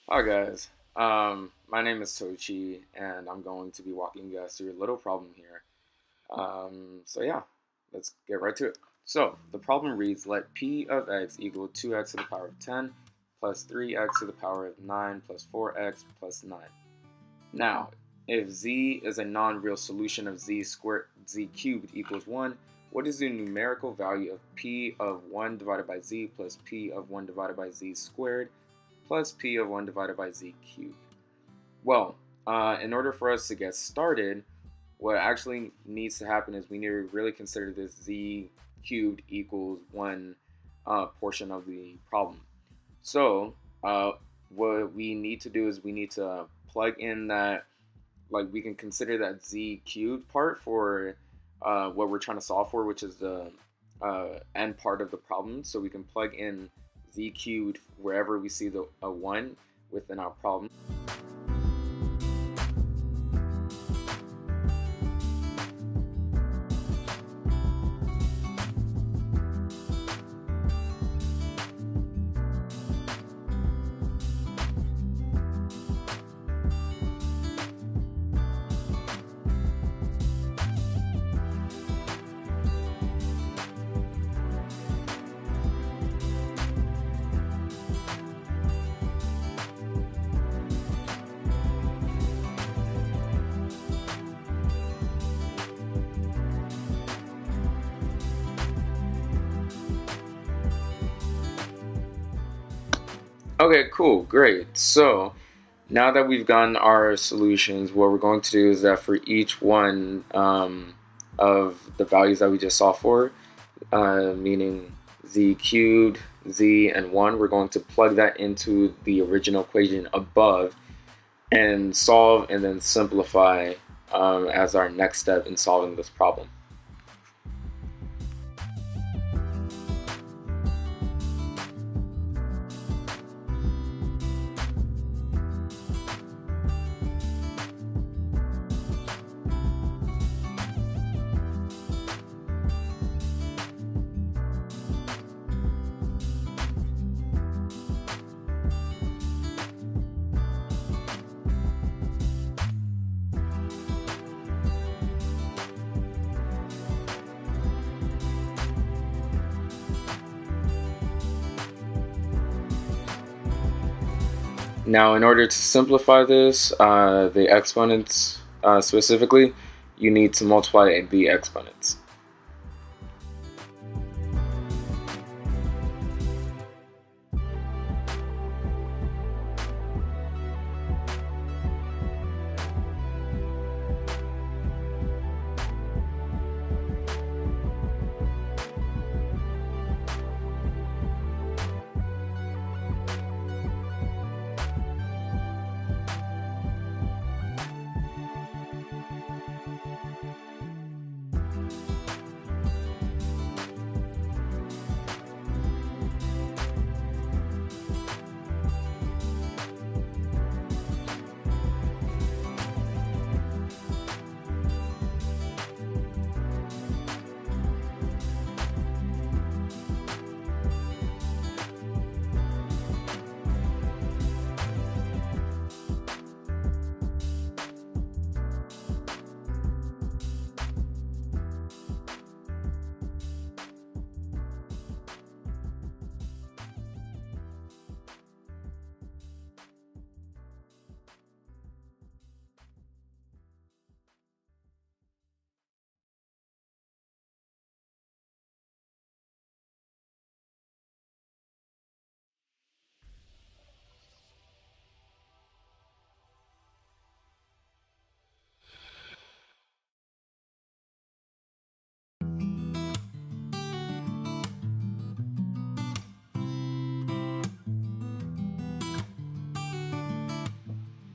Hi guys, my name is Tochi, and I'm going to be walking you guys through a little problem here. So yeah, let's get right to it. So the problem reads: let p of x equal 2x to the power of 10 plus 3x to the power of 9 plus 4x plus 9. Now, if z is a non-real solution of z cubed equals 1, what is the numerical value of p of 1 divided by z plus p of 1 divided by z squared plus p of 1 divided by z cubed? Well, in order for us to get started, what actually needs to happen is we need to really consider this z cubed equals 1 portion of the problem. So, what we need to do is we need to plug in that, like, we can consider that z cubed part for what we're trying to solve for, which is the end part of the problem. So we can plug in z cubed wherever we see the a 1 within our problem. Okay, cool, great. So now that we've gotten our solutions, what we're going to do is that for each one of the values that we just saw for, meaning z cubed, z, and 1, we're going to plug that into the original equation above and solve and then simplify as our next step in solving this problem. Now, in order to simplify this, the exponents specifically, you need to multiply the exponents.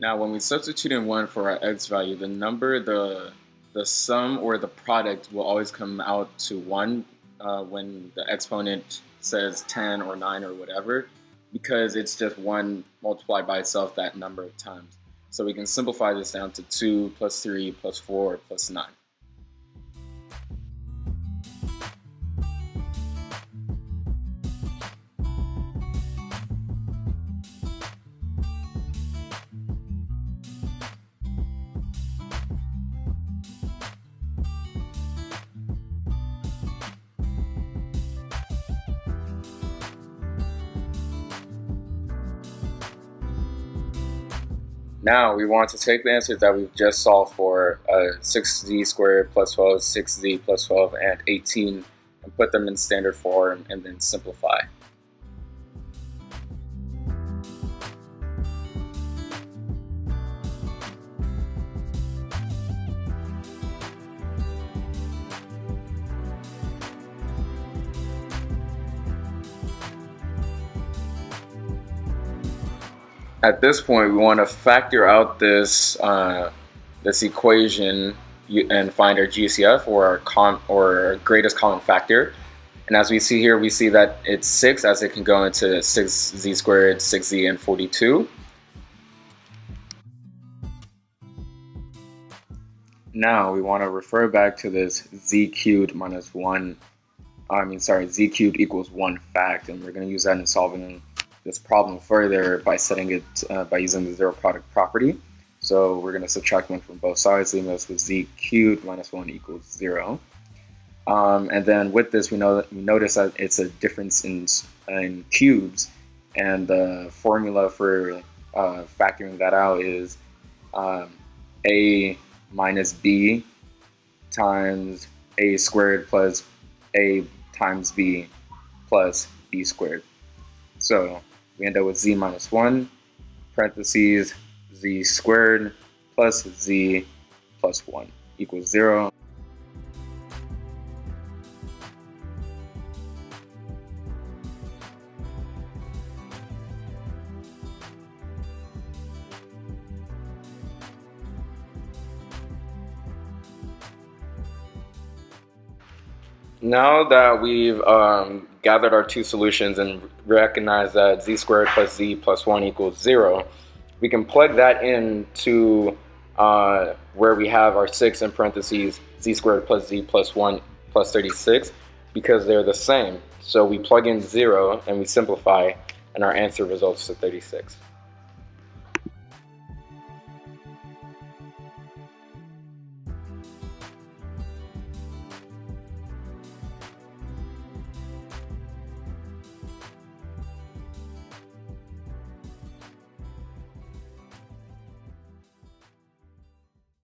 Now, when we substitute in 1 for our x value, the sum or the product will always come out to 1 when the exponent says 10 or 9 or whatever, because it's just 1 multiplied by itself that number of times. So we can simplify this down to 2 plus 3 plus 4 plus 9. Now we want to take the answers that we've just solved for, 6z squared plus 12, 6z plus 12, and 18, and put them in standard form and then simplify. At this point, we want to factor out this this equation and find our GCF, or our greatest common factor. And as we see here, we see that it's 6, as it can go into 6z squared, 6z, and 42. Now we want to refer back to this z cubed minus 1, z cubed equals 1 fact, and we're going to use that in solving this problem further by setting it by using the zero product property. So we're going to subtract 1 from both sides, leaving us with z cubed minus 1 equals 0. And then with this, we notice that it's a difference in cubes, and the formula for factoring that out is a minus b times a squared plus a times b plus b squared. So we end up with z minus 1, parentheses, z squared plus z plus 1 equals 0. Now that we've gathered our two solutions and recognize that z squared plus z plus 1 equals 0, we can plug that into where we have our 6 in parentheses, z squared plus z plus 1 plus 36, because they're the same. So we plug in 0 and we simplify, and our answer results to 36.